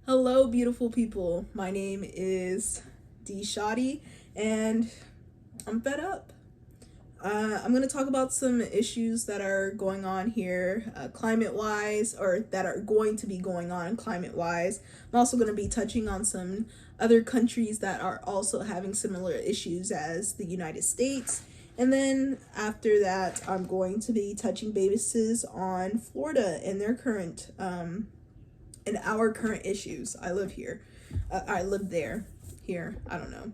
Hello, beautiful people. My name is D Shoddy, and I'm fed up. I'm going to talk about some issues that are going on here, climate wise, or that are going to be going on climate wise. I'm also going to be touching on some other countries that are also having similar issues as the United States. And then after that, I'm going to be touching bases on Florida and their current and our current issues. I live here. I live there. Here. I don't know.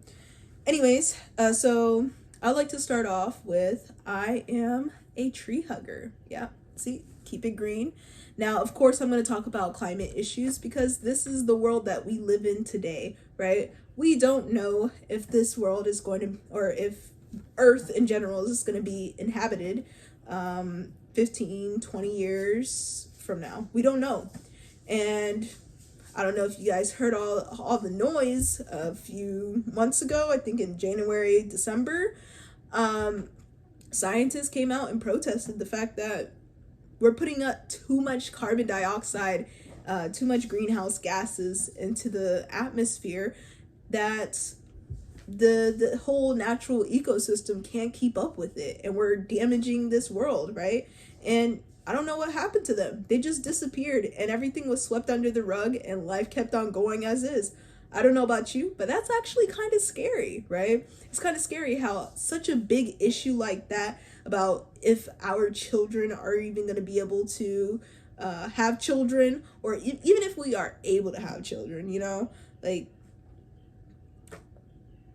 Anyways, so I'd like to start off with I am a tree hugger. Yeah, see, keep it green. Now, of course, I'm going to talk about climate issues because this is the world that we live in today, right? We don't know if this world is going to, or if Earth in general is going to be inhabited 15, 20 years from now. We don't know. And I don't know if you guys heard all the noise a few months ago, I think in January, December. Scientists came out and protested the fact that we're putting up too much carbon dioxide, too much greenhouse gases into the atmosphere, that the whole natural ecosystem can't keep up with it, and we're damaging this world, right? And I don't know what happened to them. They just disappeared and everything was swept under the rug and life kept on going as is. I don't know about you, but that's actually kind of scary, right? It's kind of scary how such a big issue like that, about if our children are even going to be able to have children, or even if we are able to have children, like,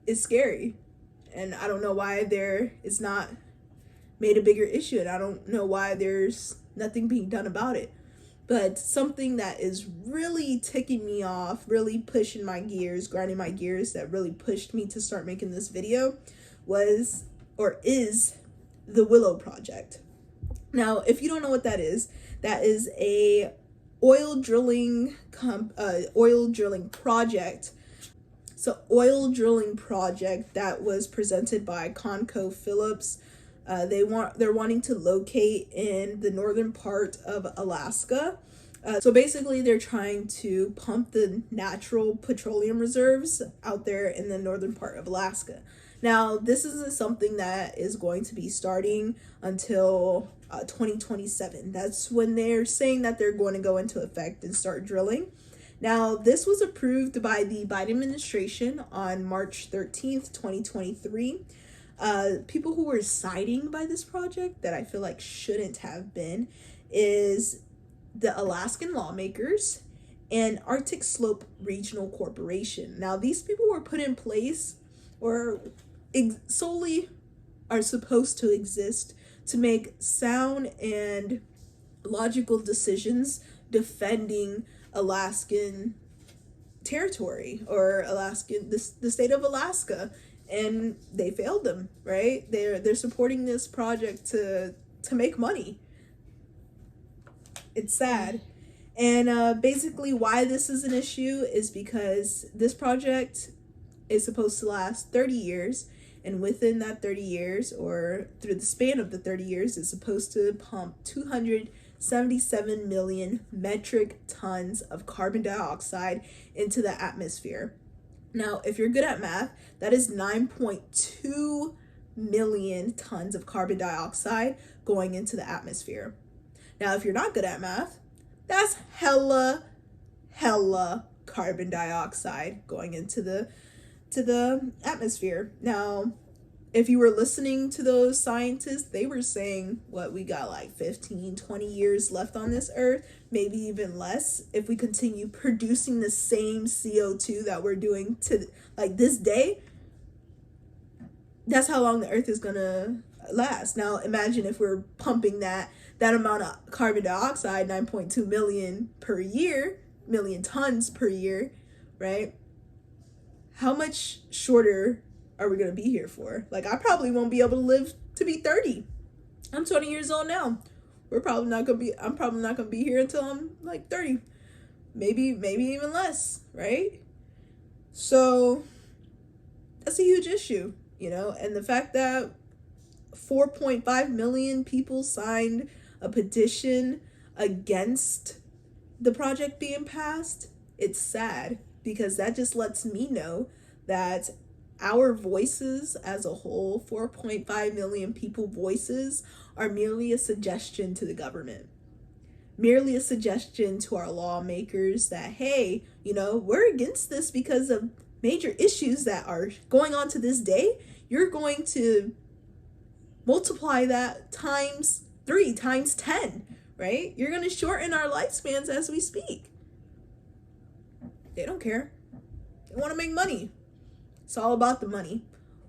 it's scary. And I don't know why it's not made a bigger issue, and I don't know why there's nothing being done about it. But something that is really ticking me off, really pushing my gears, grinding my gears, that really pushed me to start making this video was, or is, the Willow project. Now, if you don't know what that is a oil drilling project. So oil drilling project that was presented by ConocoPhillips. They're wanting to locate in the northern part of Alaska. So basically they're trying to pump the natural petroleum reserves out there in the northern part of Alaska. Now, this isn't something that is going to be starting until 2027. That's when they're saying that they're going to go into effect and start drilling. Now, this was approved by the Biden administration on March 13th, 2023. People who were siding by this project that I feel like shouldn't have been is the Alaskan lawmakers and Arctic Slope Regional Corporation. Now, these people were put in place, or solely are supposed to exist to make sound and logical decisions defending Alaskan territory, or the state of Alaska. And they failed them, right? They're supporting this project to make money. It's sad. And basically why this is an issue is because this project is supposed to last 30 years, and within that 30 years, or through the span of the 30 years, is supposed to pump 277 million metric tons of carbon dioxide into the atmosphere. Now, if you're good at math, that is 9.2 million tons of carbon dioxide going into the atmosphere. Now, if you're not good at math, that's hella carbon dioxide going into the atmosphere. Now, if you were listening to those scientists, they were saying, we got like 15, 20 years left on this earth, maybe even less, if we continue producing the same CO2 that we're doing to like this day. That's how long the earth is gonna last. Now, imagine if we're pumping that amount of carbon dioxide, 9.2 million tons per year, right? How much shorter are we going to be here for? Like, I probably won't be able to live to be 30. I'm 20 years old now. I'm probably not going to be here until I'm like 30. Maybe even less, right? So that's a huge issue, and the fact that 4.5 million people signed a petition against the project being passed, It's sad because that just lets me know that our voices as a whole, 4.5 million people voices, are merely a suggestion to the government. Merely a suggestion to our lawmakers that, hey, we're against this because of major issues that are going on to this day. You're going to multiply that times 3, times 10, right? You're going to shorten our lifespans as we speak. They don't care. They want to make money. It's all about the money.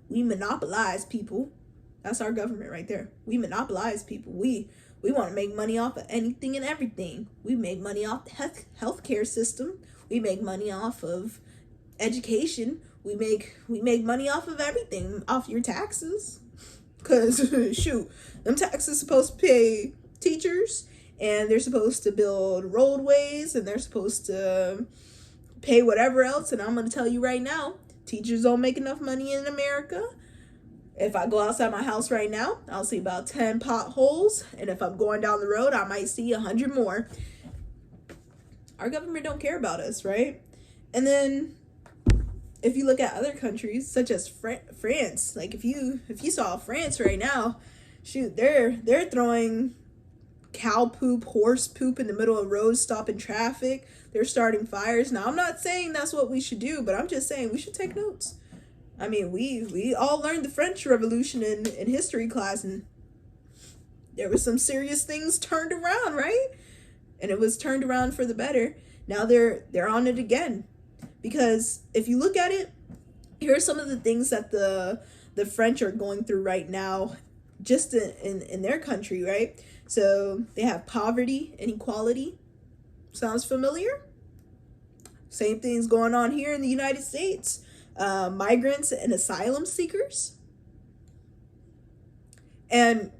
We monopolize people. That's our government right there. We monopolize people. We want to make money off of anything and everything. We make money off the healthcare system. We make money off of education. We make money off of everything, off your taxes. Because, shoot, them taxes supposed to pay teachers, and they're supposed to build roadways, and they're supposed to pay whatever else. And I'm going to tell you right now, teachers don't make enough money in America. If I go outside my house right now, I'll see about 10 potholes. And if I'm going down the road, I might see 100 more. Our government don't care about us, right? And then if you look at other countries such as France, like if you saw France right now, shoot, they're throwing cow poop, horse poop in the middle of roads, stopping traffic. They're starting fires. Now, I'm not saying that's what we should do, but I'm just saying we should take notes. I mean, we all learned the French Revolution in history class, and there were some serious things turned around, right? And it was turned around for the better. Now they're on it again. Because if you look at it, here are some of the things that the French are going through right now, just in their country, right? So they have poverty, inequality. Sounds familiar? Same things going on here in the United States. Migrants and asylum seekers. And,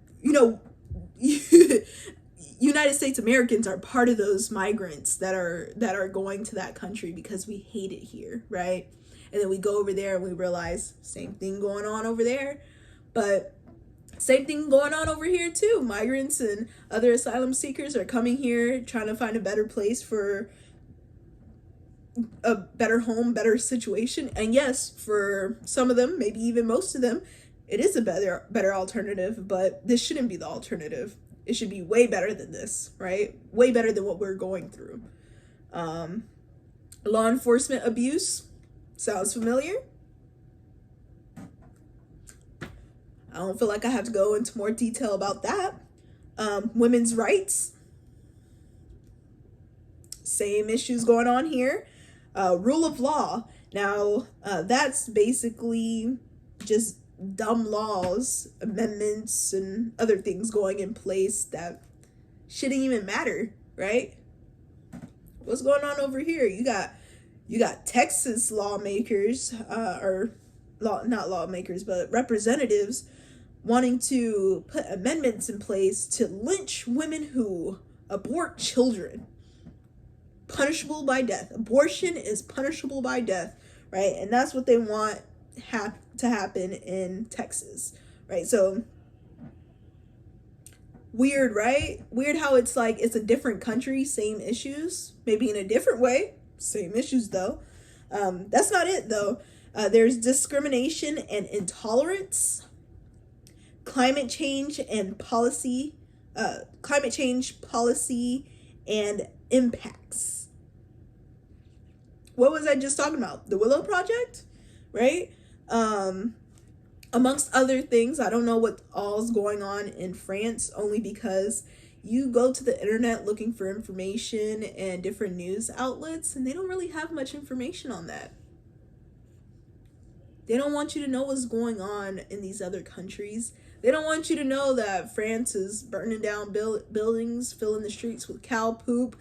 United States Americans are part of those migrants that are going to that country because we hate it here, right? And then we go over there and we realize same thing going on over there. But same thing going on over here too. Migrants and other asylum seekers are coming here trying to find a better place for a better home, better situation. And yes, for some of them, maybe even most of them, it is a better alternative, but this shouldn't be the alternative. It should be way better than this, right? Way better than what we're going through. Law enforcement abuse. Sounds familiar? I don't feel like I have to go into more detail about that. Women's rights. Same issues going on here. Rule of law. Now, that's basically just dumb laws, amendments, and other things going in place that shouldn't even matter, right? What's going on over here? You got Texas lawmakers, not lawmakers, but representatives wanting to put amendments in place to lynch women who abort children. Punishable by death. Abortion is punishable by death, right? And that's what they want to happen in Texas, right? So weird, right? Weird how it's like it's a different country, same issues, maybe in a different way, same issues though. That's not it though. There's discrimination and intolerance, climate change policy and impacts. What was I just talking about? The Willow Project, right? Amongst other things, I don't know what all's going on in France, only because you go to the internet looking for information and different news outlets, and they don't really have much information on that. They don't want you to know what's going on in these other countries. They don't want you to know that France is burning down buildings, filling the streets with cow poop,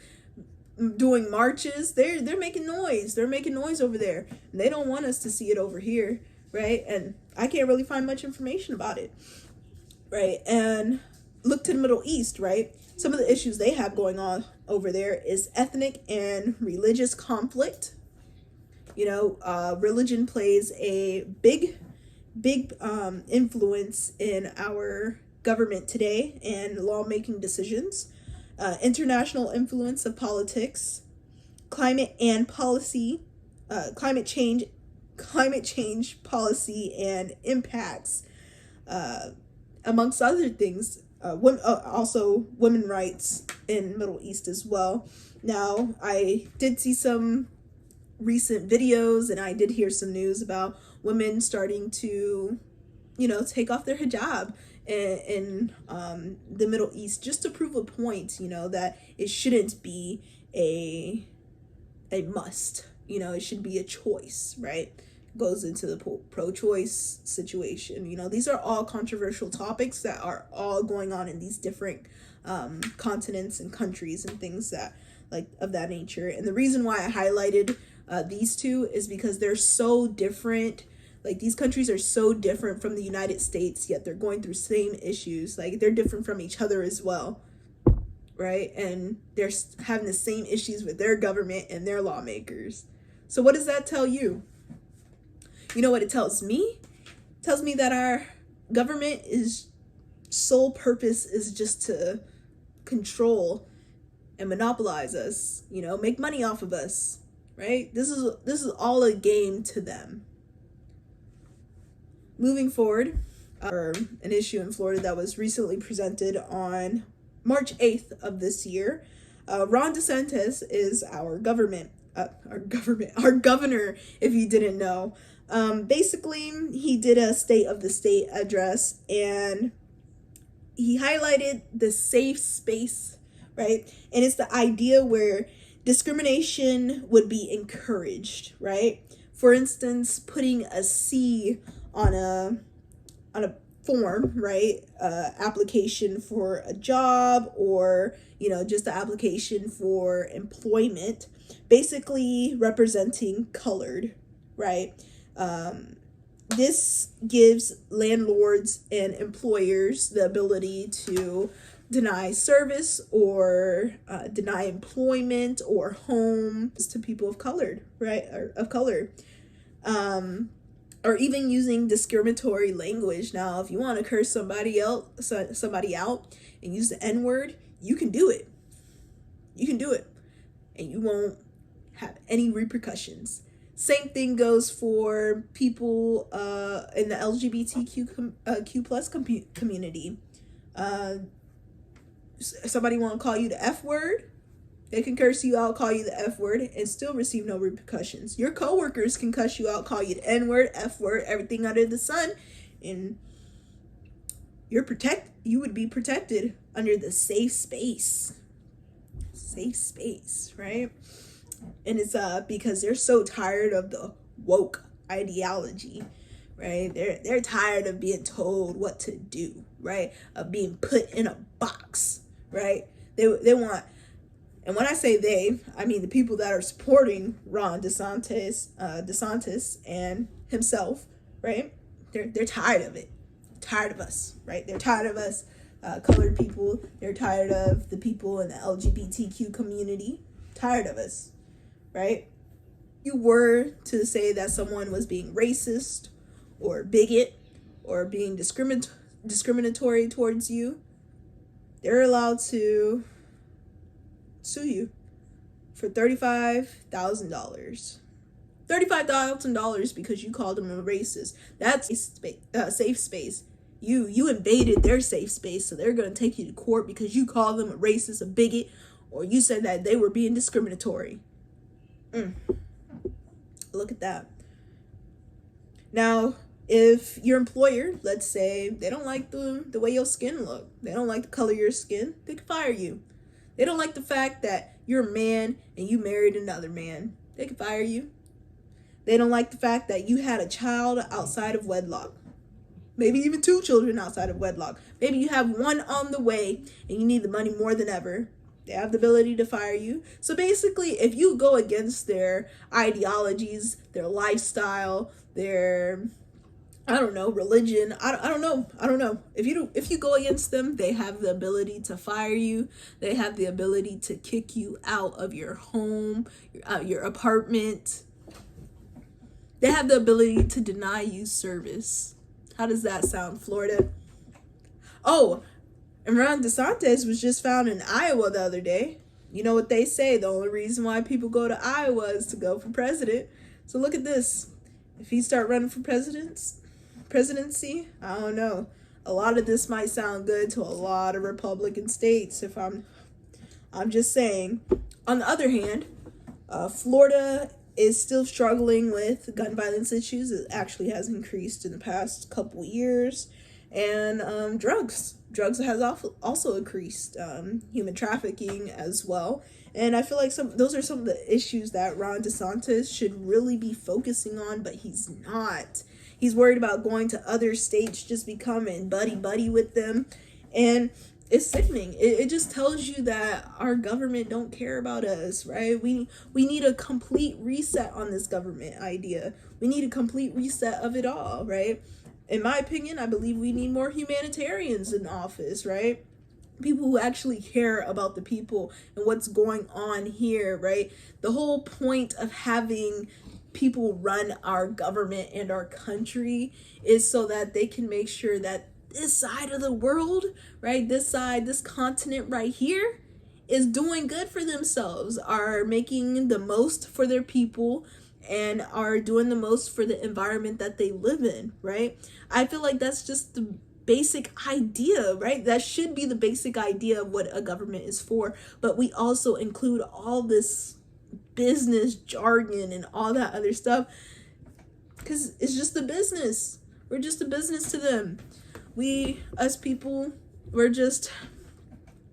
doing marches. They're making noise. They're making noise over there. And they don't want us to see it over here, right? And I can't really find much information about it, right? And look to the Middle East, right? Some of the issues they have going on over there is ethnic and religious conflict. Religion plays a big influence in our government today and lawmaking decisions. International influence of politics, climate and policy, climate change policy and impacts, amongst other things. Also women rights in Middle East as well. Now, I did see some recent videos and I did hear some news about women starting to, take off their hijab in the Middle East, just to prove a point, that it shouldn't be a must. It should be a choice, right? Goes into the pro-choice situation. These are all controversial topics that are all going on in these different continents and countries and things that like of that nature. And the reason why I highlighted these two is because they're so different. Like, these countries are so different from the United States, yet they're going through same issues. Like, they're different from each other as well, right? And they're having the same issues with their government and their lawmakers. So what does that tell you? You know what it tells me? It tells me that our government is sole purpose is just to control and monopolize us, make money off of us, right? This is all a game to them. Moving forward, an issue in Florida that was recently presented on March 8th of this year. Ron DeSantis is our governor, if you didn't know. Basically, he did a State of the State address and he highlighted the safe space, right? And it's the idea where discrimination would be encouraged, right? For instance, putting a C on a form, right? Application for a job, or just the application for employment, basically representing colored, right? This gives landlords and employers the ability to deny service or deny employment or homes to people of color, right? Or of color. Or even using discriminatory language. Now, if you want to curse somebody out and use the N-word, you can do it. You can do it. And you won't have any repercussions. Same thing goes for people in the LGBTQ plus community. Somebody want to call you the F word, they can curse you out, call you the F word, and still receive no repercussions. Your coworkers can cuss you out, call you the N word, F word, everything under the sun, and you would be protected under the safe space. Safe space, right? And it's because they're so tired of the woke ideology, right? They're tired of being told what to do, right? Of being put in a box, right? They want, and when I say they, I mean the people that are supporting Ron DeSantis and himself, right? They're tired of it, tired of us, right? They're tired of us, colored people. They're tired of the people in the LGBTQ community, tired of us, right? If you were to say that someone was being racist or bigot or being discriminatory towards you, they're allowed to sue you for $35,000. $35,000 because you called them a racist. That's a safe space. You invaded their safe space, so they're going to take you to court because you called them a racist, a bigot, or you said that they were being discriminatory. Look at that. Now, if your employer, let's say, they don't like the way your skin look, they don't like the color of your skin, they can fire you. They don't like the fact that you're a man and you married another man, they can fire you. They don't like the fact that you had a child outside of wedlock, maybe even 2 children outside of wedlock. Maybe you have one on the way and you need the money more than ever. They have the ability to fire you. So basically, if you go against their ideologies, their lifestyle, their, religion, I don't know. If you go against them, they have the ability to fire you. They have the ability to kick you out of your home, your apartment. They have the ability to deny you service. How does that sound, Florida? Oh, and Ron DeSantis was just found in Iowa the other day. You know what they say, the only reason why people go to Iowa is to go for president. So look at this. If he start running for presidency, I don't know. A lot of this might sound good to a lot of Republican states. If I'm just saying. On the other hand, Florida is still struggling with gun violence issues. It actually has increased in the past couple years. And drugs has also increased, human trafficking as well. And I feel like those are some of the issues that Ron DeSantis should really be focusing on, but he's not. He's worried about going to other states, just becoming buddy with them. And it's sickening. It just tells you that our government don't care about us, right? We need a complete reset on this government idea. We need a complete reset of it all, right? In my opinion, I believe we need more humanitarians in office, right? People who actually care about the people and what's going on here, right? The whole point of having people run our government and our country is so that they can make sure that this side of the world, right? This continent right here is doing good for themselves, are making the most for their people, and are doing the most for the environment that they live in, right? I feel like that's just the basic idea, right? That should be the basic idea of what a government is for. But we also include all this business jargon and all that other stuff because it's just a business. We're just a business to them. Us people, we're just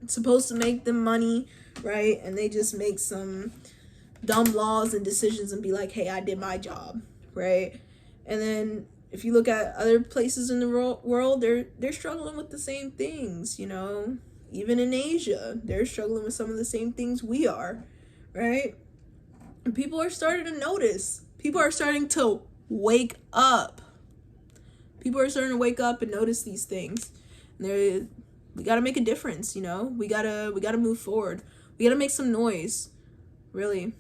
supposed to make them money, right? And they just make some dumb laws and decisions and be like, hey, I did my job, right? And then if you look at other places in the world, they're struggling with the same things, you know. Even in Asia, they're struggling with some of the same things we are, right? And people are starting to notice. People are starting to wake up. People are starting to wake up and notice these things. And we got to make a difference, you know. We got to move forward. We got to make some noise, really.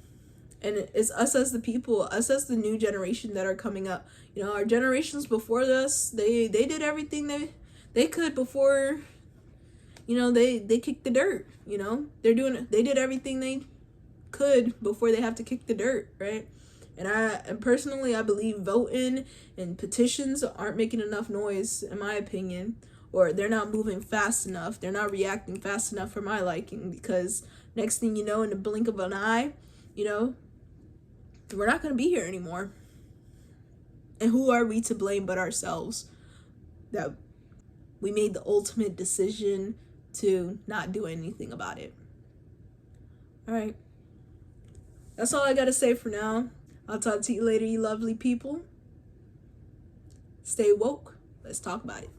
And it's us as the people, us as the new generation that are coming up. You know, our generations before us, they did everything they could before, you know, they kicked the dirt, you know. They did everything they could before they have to kick the dirt, right? And personally, I believe voting and petitions aren't making enough noise, in my opinion, or they're not moving fast enough. They're not reacting fast enough for my liking, because next thing you know, in the blink of an eye, you know, we're not going to be here anymore. And who are we to blame but ourselves that we made the ultimate decision to not do anything about it? All right. That's all I got to say for now. I'll talk to you later, you lovely people. Stay woke. Let's talk about it.